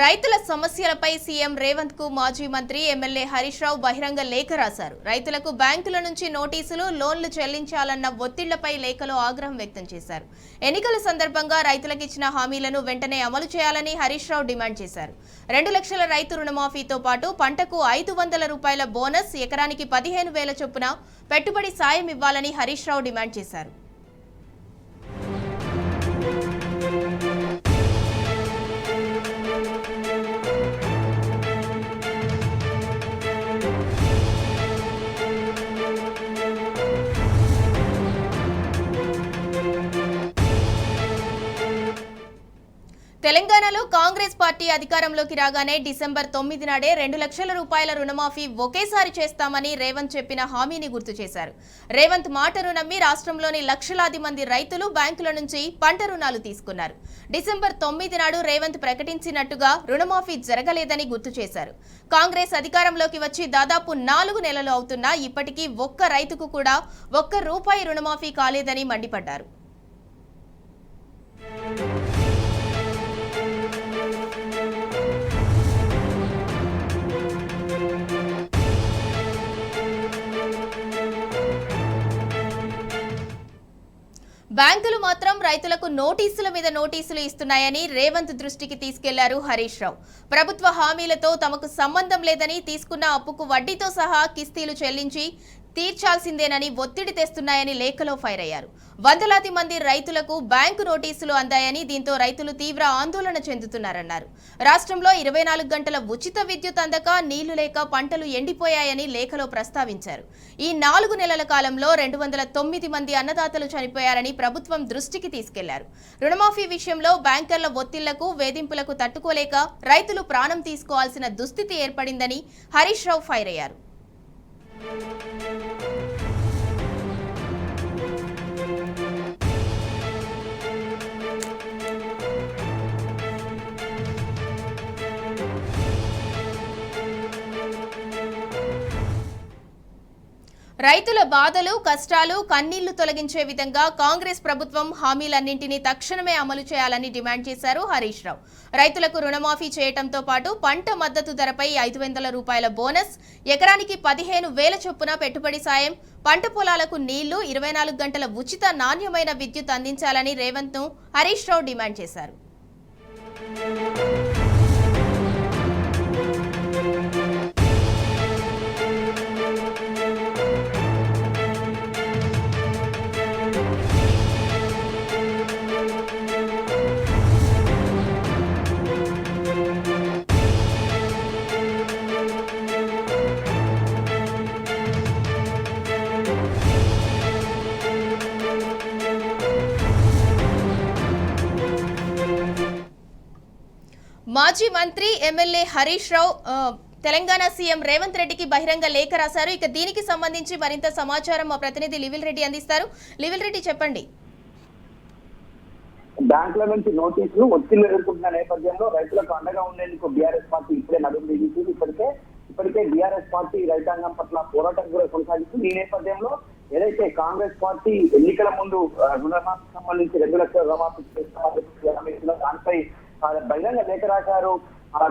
రైతుల సమస్యలపై సీఎం రేవంత్ కు మాజీ మంత్రి ఎమ్మెల్యే హరీష్ రావు బహిరంగ లేఖ రాశారు. రైతులకు బ్యాంకుల నుంచి నోటీసులు, లోన్లు చెల్లించాలన్న ఒత్తిళ్లపై లేఖలో ఆగ్రహం వ్యక్తం చేశారు. ఎన్నికల సందర్భంగా రైతులకు ఇచ్చిన హామీలను వెంటనే అమలు చేయాలని హరీష్ రావు డిమాండ్ చేశారు. 2 లక్షల రైతు రుణమాఫీతో పాటు పంటకు 500 రూపాయల బోనస్, ఎకరానికి 15,000 చొప్పున పెట్టుబడి సాయం ఇవ్వాలని హరీష్ రావు డిమాండ్ చేశారు. తెలంగాణలో కాంగ్రెస్ పార్టీ అధికారంలోకి రాగానే డిసెంబర్ 9 నాడే 2 లక్షల రూపాయల రుణమాఫీ ఒకేసారి చేస్తామని రేవంత్ చెప్పిన హామీని గుర్తు చేశారు. రేవంత్ మాటను నమ్మి రాష్ట్రంలోని లక్షలాది మంది రైతులు బ్యాంకుల నుంచి పంట రుణాలు తీసుకున్నారు. డిసెంబర్ 9 నాడు రేవంత్ ప్రకటించినట్టుగా రుణమాఫీ జరగలేదని గుర్తు చేశారు. కాంగ్రెస్ అధికారంలోకి వచ్చి దాదాపు 4 నెలలు అవుతున్నా ఇప్పటికీ ఒక్క రైతుకు కూడా ₹1 రుణమాఫీ కాలేదని మండిపడ్డారు. బ్యాంకులు మాత్రం రైతులకు నోటీసుల మీద నోటీసులు ఇస్తున్నాయని రేవంత్ దృష్టికి తీసుకెళ్లారు హరీష్ రావు. ప్రభుత్వ హామీలతో తమకు సంబంధం లేదని, తీసుకున్న అప్పుకు వడ్డీతో సహా కిస్తీలు చెల్లించి తీర్చాల్సిందేనని ఒత్తిడి తెస్తున్నాయని లేఖలో ఫైర్ అయ్యారు. వందలాది మంది రైతులకు బ్యాంకు నోటీసులు అందాయని, దీంతో రైతులు తీవ్ర ఆందోళన చెందుతున్నారన్నారు. రాష్ట్రంలో 24 గంటల ఉచిత విద్యుత్ అందక, నీళ్లు లేక పంటలు ఎండిపోయాయని లేఖలో ప్రస్తావించారు. ఈ 4 నెలల కాలంలో 209 మంది అన్నదాతలు చనిపోయారని ప్రభుత్వం దృష్టికి తీసుకెళ్లారు. రుణమాఫీ విషయంలో బ్యాంకర్ల ఒత్తిళ్లకు, వేధింపులకు తట్టుకోలేక రైతులు ప్రాణం తీసుకోవాల్సిన దుస్థితి ఏర్పడిందని హరీష్ రావు ఫైర్ అయ్యారు. రైతుల బాధలు, కష్టాలు, కన్నీళ్లు తొలగించే విధంగా కాంగ్రెస్ ప్రభుత్వం హామీలన్నింటినీ తక్షణమే అమలు చేయాలని డిమాండ్ చేశారు హరీష్ రావు. రైతులకు రుణమాఫీ చేయడంతో పాటు పంట మద్దతు ధరపై 500 రూపాయల బోనస్, ఎకరానికి 15,000 చొప్పున పెట్టుబడి సాయం, పంట పొలాలకు నీళ్లు, 24 గంటల ఉచిత నాణ్యమైన విద్యుత్ అందించాలని రేవంత్ ను హరీష్ రావు డిమాండ్ చేశారు. మాజీ మంత్రి ఎమ్మెల్యే హరీష్ రావు తెలంగాణ సీఎం రేవంత్ రెడ్డికి బహిరంగ లేఖ రాశారు. ఇక దీనికి సంబంధించి మరింత సమాచారం మా ప్రతినిధి లివిల్ రెడ్డి అందిస్తారు. లివిల్ రెడ్డి, చెప్పండి. బ్యాంకుల నుంచి నోటీసులు, ఒత్తిళ్లు ఎదుర్కొంటున్న నేపథ్యంలో రైతులకు అండగా ఉండేందుకు బీఆర్ఎస్ పార్టీ ఇప్పుడే నడుము బిగించింది. ఇప్పటికే బీఆర్ఎస్ పార్టీ రైతాంగం పట్ల పోరాటం కూడా కొనసాగిస్తుంది. ఈ నేపథ్యంలో ఏదైతే కాంగ్రెస్ పార్టీ ఎన్నికల ముందు రుణమాఫీకి సంబంధించి 2 లక్షల రుణమాఫీ చేస్తామని దానిపై బహిరంగ లేఖ రాశారు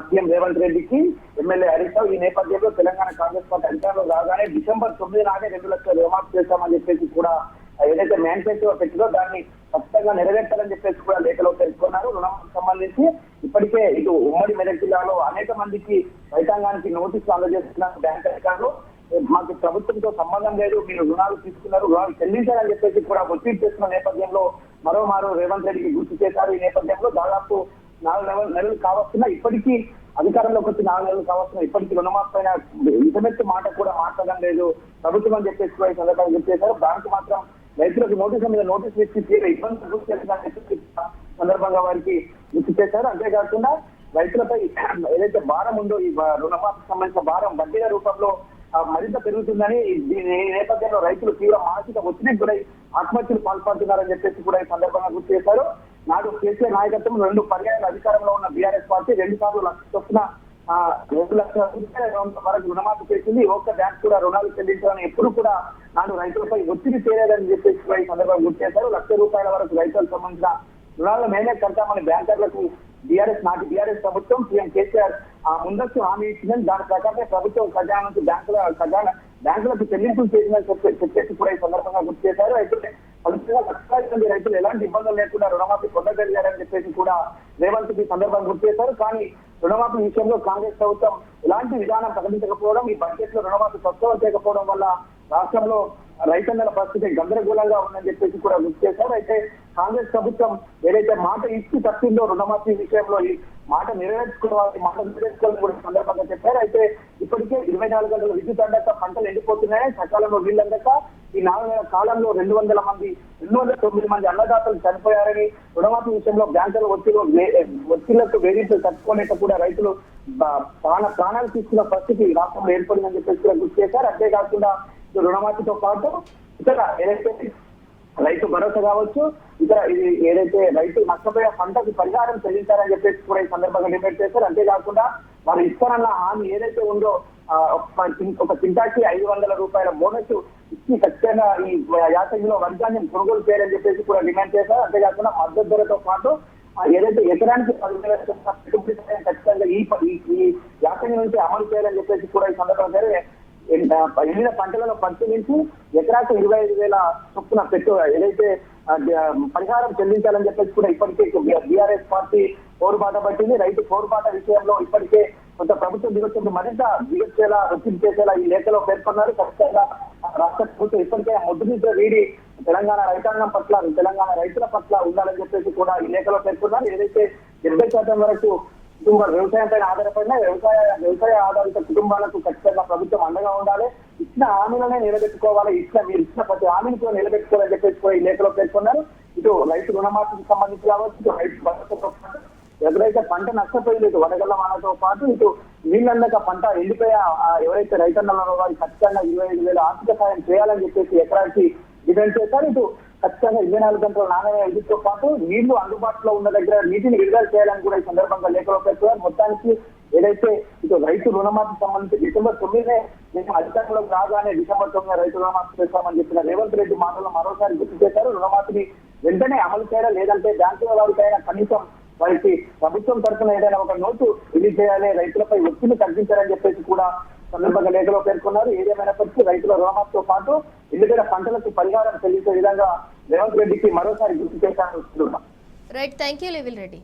సీఎం రేవంత్ రెడ్డికి ఎమ్మెల్యే హరీష్ రావు. ఈ నేపథ్యంలో తెలంగాణ కాంగ్రెస్ పార్టీ అధికారంలో రాగానే డిసెంబర్ 9 నాడే 2 లక్షల రుణమాఫీ చేస్తామని చెప్పేసి కూడా ఏదైతే మేనిఫెస్టో పెట్టిందో దాన్ని ఖచ్చితంగా నెరవేర్చాలని చెప్పేసి కూడా లేఖలో తెలుసుకున్నారు. రుణమాఫీకి సంబంధించి ఇప్పటికే ఇటు ఉమ్మడి మెదక్ జిల్లాలో అనేక మందికి రైతాంగానికి నోటీసులు అందజేస్తున్నారు బ్యాంక్ అధికారులు. మాకు ప్రభుత్వంతో సంబంధం లేదు, మీరు రుణాలు తీసుకున్నారు, రుణాలు చెల్లించాలని చెప్పేసి కూడా ఒత్తిడి చేస్తున్న నేపథ్యంలో మరోమారు రేవంత్ రెడ్డికి గుర్తు చేశారు. ఈ నేపథ్యంలో దాదాపు 4 నెలలు కావస్తున్నా, ఇప్పటికీ అధికారంలోకి వచ్చి 4 నెలలు కావస్తున్నా ఇప్పటికీ రుణమాఫీ పైన ఇంటర్నెట్ మాట కూడా మాట్లాడడం లేదు ప్రభుత్వం అని చెప్పేసి కూడా ఈ సందర్భంగా గుర్తు చేశారు. బ్యాంకు మాత్రం రైతులకు నోటీసుల మీద నోటీసులు ఇచ్చి తీవ్ర ఇబ్బందులు గుర్తు చేస్తుందని చెప్పి సందర్భంగా వారికి గుర్తు చేశారు. అంతేకాకుండా రైతులపై ఏదైతే భారం ఉందో ఈ రుణమాఫీకి సంబంధించిన భారం వడ్డీల రూపంలో మరింత పెరుగుతుందని, దీని నేపథ్యంలో రైతులు తీవ్ర మానసిక ఒత్తిడికి గురై ఆత్మహత్యలు పాల్పడుతున్నారని చెప్పేసి కూడా ఈ సందర్భంగా గుర్తు చేశారు. నాడు కేసీఆర్ నాయకత్వం 2 పర్యాయాలు అధికారంలో ఉన్న బీఆర్ఎస్ పార్టీ 2 సార్లు లక్ష చొప్పున 2 లక్షల రూపాయల వరకు రుణమాఫీ చేసింది. ఒక్క బ్యాంక్ కూడా రుణాలు చెల్లించాలని ఎప్పుడు కూడా నాడు రైతులపై ఒత్తిడి చేయలేదని చెప్పేసి కూడా ఈ సందర్భంగా గుర్తు చేశారు. 1 లక్ష రూపాయల వరకు రైతులకు సంబంధించిన రుణాలను మేమే కడతామని బ్యాంకర్లకు నాటి బీఆర్ఎస్ ప్రభుత్వం సీఎం కేసీఆర్ ముందస్తు హామీ ఇచ్చిందని దాని ప్రకారమే ప్రభుత్వం ఖజానా నుంచి బ్యాంకులకు చెల్లింపులు చేసిందని చెప్పేసి కూడా ఈ సందర్భంగా గుర్తు చేశారు. అయితే ఫలితంగా లక్షలాది మంది రైతులు ఎలాంటి ఇబ్బందులు లేకుండా రుణమాఫీ పొందగలిగారని చెప్పేసి కూడా రేవంత్ ఈ సందర్భంగా గుర్తు చేశారు. కానీ రుణమాఫీ విషయంలో కాంగ్రెస్ ప్రభుత్వం ఎలాంటి విధానం ప్రకటించకపోవడం, ఈ బడ్జెట్ లో రుణమాఫీ ప్రస్తావన చేయకపోవడం వల్ల రాష్ట్రంలో రైతన్నల పరిస్థితి గందరగోళంగా ఉందని చెప్పేసి కూడా గుర్తు చేశారు. అయితే కాంగ్రెస్ ప్రభుత్వం ఏదైతే మాట ఇచ్చి తప్పిందో రుణమాఫీ విషయంలో ఈ మాట నెరవేర్చుకోవాలని కూడా సందర్భంగా చెప్పారు. అయితే ఇప్పటికే 24 గంటల విద్యుత్ అందక పంటలు ఎండిపోతున్నాయి. సకాలంలో నీళ్ళు అందక ఈ 4 నెలల కాలంలో 209 మంది అన్నదాతలు చనిపోయారని, రుణమాఫీ విషయంలో బ్యాంకుల ఒత్తిళ్లకు వేధింపులు తట్టుకోలేక కూడా రైతులు ప్రాణాలు తీసుకున్న పరిస్థితి రాష్ట్రంలో ఏర్పడిందని చెప్పేసి కూడా గుర్తు చేశారు. అంతేకాకుండా రుణమాఫీతో పాటు ఇతర ఏదైతే రైతు భరోసా కావచ్చు, ఇతర ఇది ఏదైతే రైతు నష్టపోయే పంటకు పరిహారం చెల్లించారని చెప్పేసి కూడా ఈ సందర్భంగా డిమాండ్ చేశారు. అంతేకాకుండా వారు ఇస్తారన్న హామీ ఏదైతే ఉందో ఒక కింటాకి 500 రూపాయల బోనస్ ఇచ్చి ఖచ్చితంగా ఈ యాసంగిలో వర్గాన్ని కొనుగోలు చేయాలని చెప్పేసి కూడా డిమాండ్ చేశారు. అంతేకాకుండా మద్దతు ధరతో పాటు ఏదైతే ఎకరానికి 10,000 పెట్టుబడి ఖచ్చితంగా ఈ యాసంగి నుంచి అమలు చేయాలని చెప్పేసి కూడా ఈ సందర్భంగా ఎండిన పంటలను పరిశీలించి ఎకరాకు 25,000 చొప్పున ఏదైతే పరిహారం చెల్లించాలని చెప్పేసి కూడా ఇప్పటికే బీఆర్ఎస్ పార్టీ పోరుబాట పట్టింది. రైతు పోరుబాట విషయంలో ఇప్పటికే కొంత ప్రభుత్వం దిగొచ్చింది, మరింత దిగొచ్చేలా ఒత్తిడి చేసేలా ఈ లేఖలో పేర్కొన్నారు. ఖచ్చితంగా రాష్ట్ర ప్రభుత్వం ఇప్పటికే ముద్దు మీద వీడి తెలంగాణ రైతాంగం పట్ల, తెలంగాణ రైతుల పట్ల ఉండాలని చెప్పేసి కూడా ఈ లేఖలో పేర్కొన్నారు. ఏదైతే 70% వరకు కుటుంబాలు వ్యవసాయం పైన ఆధారపడిన వ్యవసాయ ఆధారిత కుటుంబాలకు ఖచ్చితంగా ప్రభుత్వం అండగా ఉండాలి, ఇచ్చిన హామీలనే నిలబెట్టుకోవాలి, మీరు ఇచ్చిన ప్రతి హామీని కూడా నిలబెట్టుకోవాలని చెప్పేసి కూడా ఈ లేఖలో పేర్కొన్నారు. ఇటు రైతు రుణమాఫీకి సంబంధించి కావచ్చు, ఇటు రైతు భరోసాతో పాటు ఎవరైతే పంట నష్టపోయింది వడగళ్ల వానతో పాటు ఇటు నీళ్ళందక పంట ఎండిపోయే ఎవరైతే రైతన్నలో వారికి ఖచ్చితంగా 25,000 ఆర్థిక సాయం చేయాలని చెప్పేసి ఎకరానికి డిమాండ్ చేశారు. ఇటు ఖచ్చితంగా 24 గంటల నాణ్యమైన విద్యుత్తో పాటు నీళ్లు అందుబాటులో ఉన్న దగ్గర నీటిని విడుదల చేయాలని కూడా ఈ సందర్భంగా లేఖలో పేర్కొన్నారు. మొత్తానికి ఏదైతే ఇటు రైతు రుణమాఫీ సంబంధించి డిసెంబర్ 9 మేము అధికారంలోకి రాగానే డిసెంబర్ 9 రైతు రుణమాఫీ చేస్తామని చెప్పిన రేవంత్ రెడ్డి మాటలు మరోసారి గుర్తు చేశారు. రుణమాఫీని వెంటనే అమలు చేయాలి, లేదంటే బ్యాంకుల వారికైనా కనీసం వారికి ప్రభుత్వం తరఫున ఏదైనా ఒక నోటు రిలీజ్ చేయాలి, రైతులపై ఒత్తిడి తగ్గించాలని చెప్పేసి కూడా సందర్భంగా లేఖలో పేర్కొన్నారు. ఏదేమైనప్పటికీ రైతుల రుణమాఫీతో పాటు ఎండిపోయిన పంటలకు పరిహారం చెల్లించే విధంగా రేవంత్ రెడ్డికి మరోసారి గుర్తు చేశారు. రైట్, థ్యాంక్ యూ లివిల్ రెడ్డి.